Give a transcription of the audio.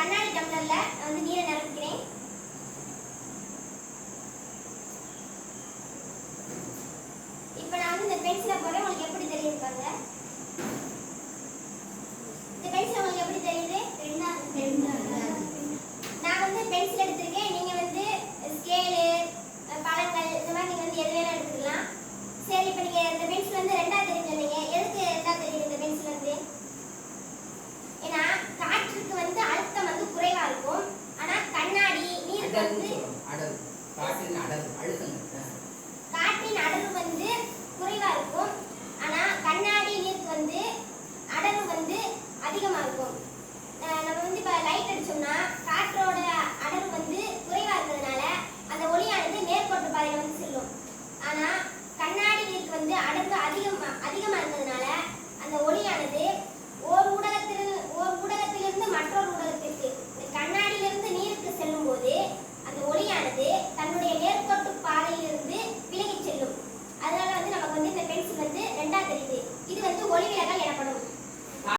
கண்ணாடி டம்ளர்ல வந்து நீரை நிரப்பிக்கிறேன். இப்போ நான் வந்து இந்த பென்சிலை போடுறேன். உங்களுக்கு எப்படி தெரியுது பாருங்க.